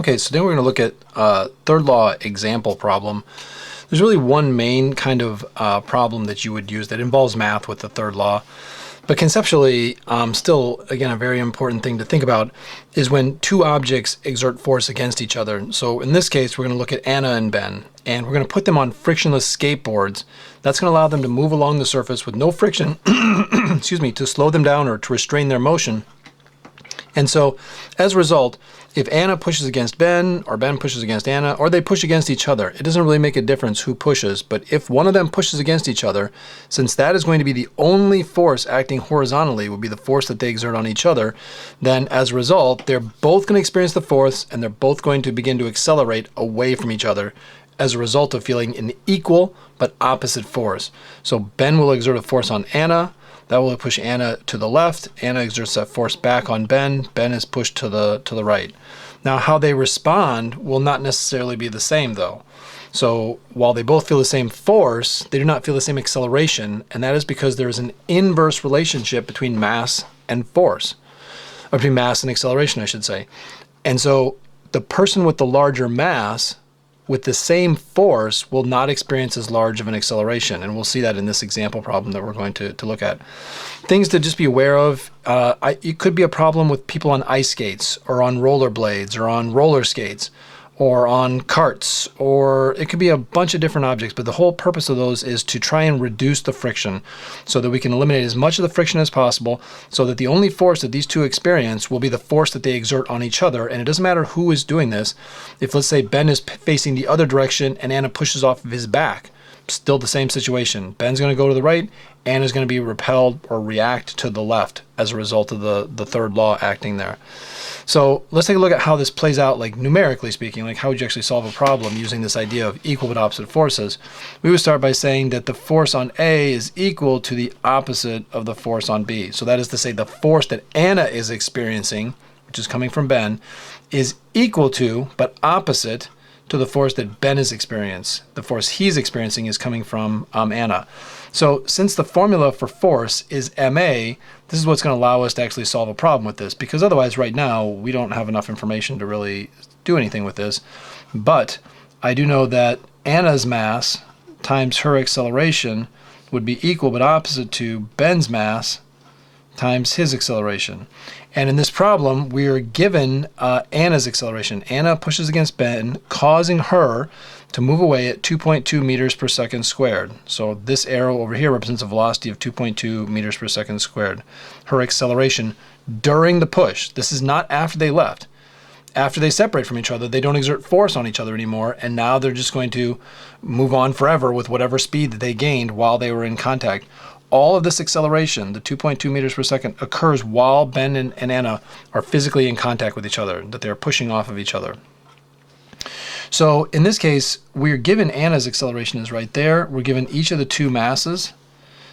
Okay, so then we're going to look at third law example problem. There's really one main kind of problem that you would use that involves math with the third law. But conceptually, still, again, a very important thing to think about is when two objects exert force against each other. So in this case, we're going to look at Anna and Ben, and we're going to put them on frictionless skateboards. That's going to allow them to move along the surface with no friction, excuse me, to slow them down or to restrain their motion. And so, as a result, if Anna pushes against Ben, or Ben pushes against Anna, or they push against each other, it doesn't really make a difference who pushes, but if one of them pushes against each other, since that is going to be the only force acting horizontally, would be the force that they exert on each other, then as a result, they're both going to experience the force, and they're both going to begin to accelerate away from each other as a result of feeling an equal but opposite force. So Ben will exert a force on Anna. That will push Anna to the left. Anna exerts that force back on Ben. Ben is pushed to the right. Now, how they respond will not necessarily be the same, though. So while they both feel the same force, they do not feel the same acceleration, and that is because there is an inverse relationship between mass and force, or between mass and acceleration, I should say. And so the person with the larger mass with the same force will not experience as large of an acceleration. And we'll see that in this example problem that we're going to look at. Things to just be aware of, it could be a problem with people on ice skates or on rollerblades or on roller skates or on carts, or it could be a bunch of different objects, but the whole purpose of those is to try and reduce the friction so that we can eliminate as much of the friction as possible so that the only force that these two experience will be the force that they exert on each other. And it doesn't matter who is doing this. If, let's say, Ben is facing the other direction and Anna pushes off of his back, still the same situation. Ben's going to go to the right, Anna's going to be repelled or react to the left as a result of the third law acting there. So let's take a look at how this plays out, like numerically speaking, like how would you actually solve a problem using this idea of equal but opposite forces. We would start by saying that the force on A is equal to the opposite of the force on B. So that is to say the force that Anna is experiencing, which is coming from Ben, is equal to but opposite to the force that Ben is experiencing. The force he's experiencing is coming from Anna. So since the formula for force is ma, this is what's going to allow us to actually solve a problem with this, because otherwise right now we don't have enough information to really do anything with this. But I do know that Anna's mass times her acceleration would be equal but opposite to Ben's mass times his acceleration. And in this problem, we are given Anna's acceleration. Anna pushes against Ben, causing her to move away at 2.2 meters per second squared. So this arrow over here represents a velocity of 2.2 meters per second squared. Her acceleration during the push. This is not after they left. After they separate from each other, they don't exert force on each other anymore, and now they're just going to move on forever with whatever speed that they gained while they were in contact. All of this acceleration, the 2.2 meters per second, occurs while Ben and Anna are physically in contact with each other, that they're pushing off of each other. So in this case, we're given Anna's acceleration is right there. We're given each of the two masses.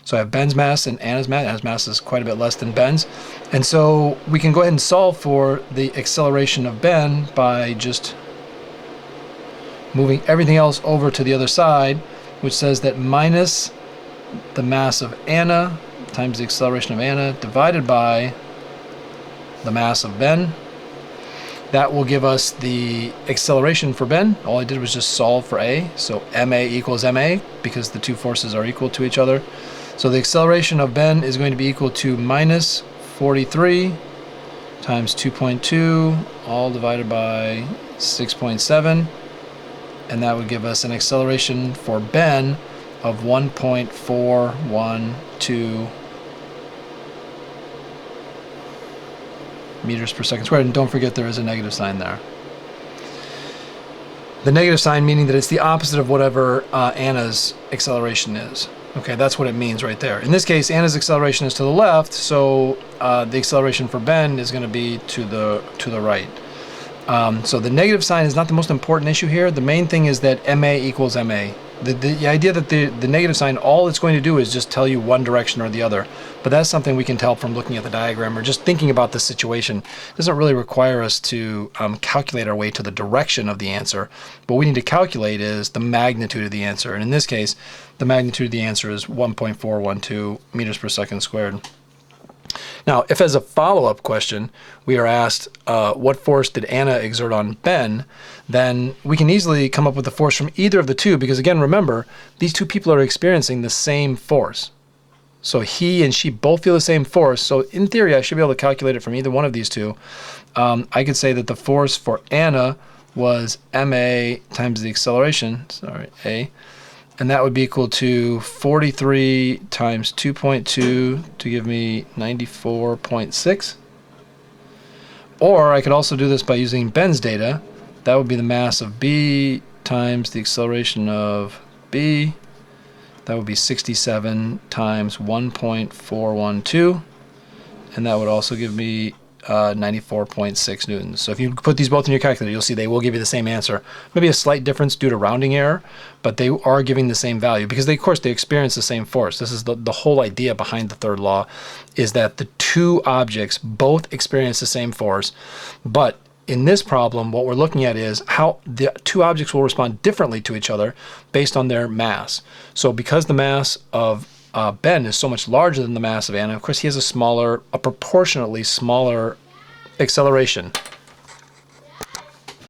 So I have Ben's mass and Anna's mass. Anna's mass is quite a bit less than Ben's. And so we can go ahead and solve for the acceleration of Ben by just moving everything else over to the other side, which says that minus the mass of Anna times the acceleration of Anna divided by the mass of Ben. That will give us the acceleration for Ben. All I did was just solve for A. So ma equals ma because the two forces are equal to each other. So the acceleration of Ben is going to be equal to minus 43 times 2.2 all divided by 6.7. And that would give us an acceleration for Ben of 1.412 meters per second squared. And don't forget there is a negative sign there. The negative sign meaning that it's the opposite of whatever Anna's acceleration is. Okay, that's what it means right there. In this case, Anna's acceleration is to the left, so the acceleration for Ben is going to be to the right. So the negative sign is not the most important issue here. The main thing is that ma equals ma. The idea that the negative sign, all it's going to do is just tell you one direction or the other. But that's something we can tell from looking at the diagram or just thinking about the situation. It doesn't really require us to calculate our way to the direction of the answer. What we need to calculate is the magnitude of the answer. And in this case, the magnitude of the answer is 1.412 meters per second squared. Now, if as a follow-up question we are asked what force did Anna exert on Ben, then we can easily come up with the force from either of the two, because again, remember, these two people are experiencing the same force. So he and she both feel the same force. So in theory, I should be able to calculate it from either one of these two. I could say that the force for Anna was ma times the acceleration, a, and that would be equal to 43 times 2.2 to give me 94.6. Or I could also do this by using Ben's data. That would be the mass of B times the acceleration of B. That would be 67 times 1.412. And that would also give me 94.6 newtons. So if you put these both in your calculator, you'll see they will give you the same answer. Maybe a slight difference due to rounding error, but they are giving the same value because they, of course, they experience the same force. This is the whole idea behind the third law, is that the two objects both experience the same force, but in this problem, what we're looking at is how the two objects will respond differently to each other based on their mass. So because the mass of Ben is so much larger than the mass of Anna, of course he has a proportionately smaller acceleration.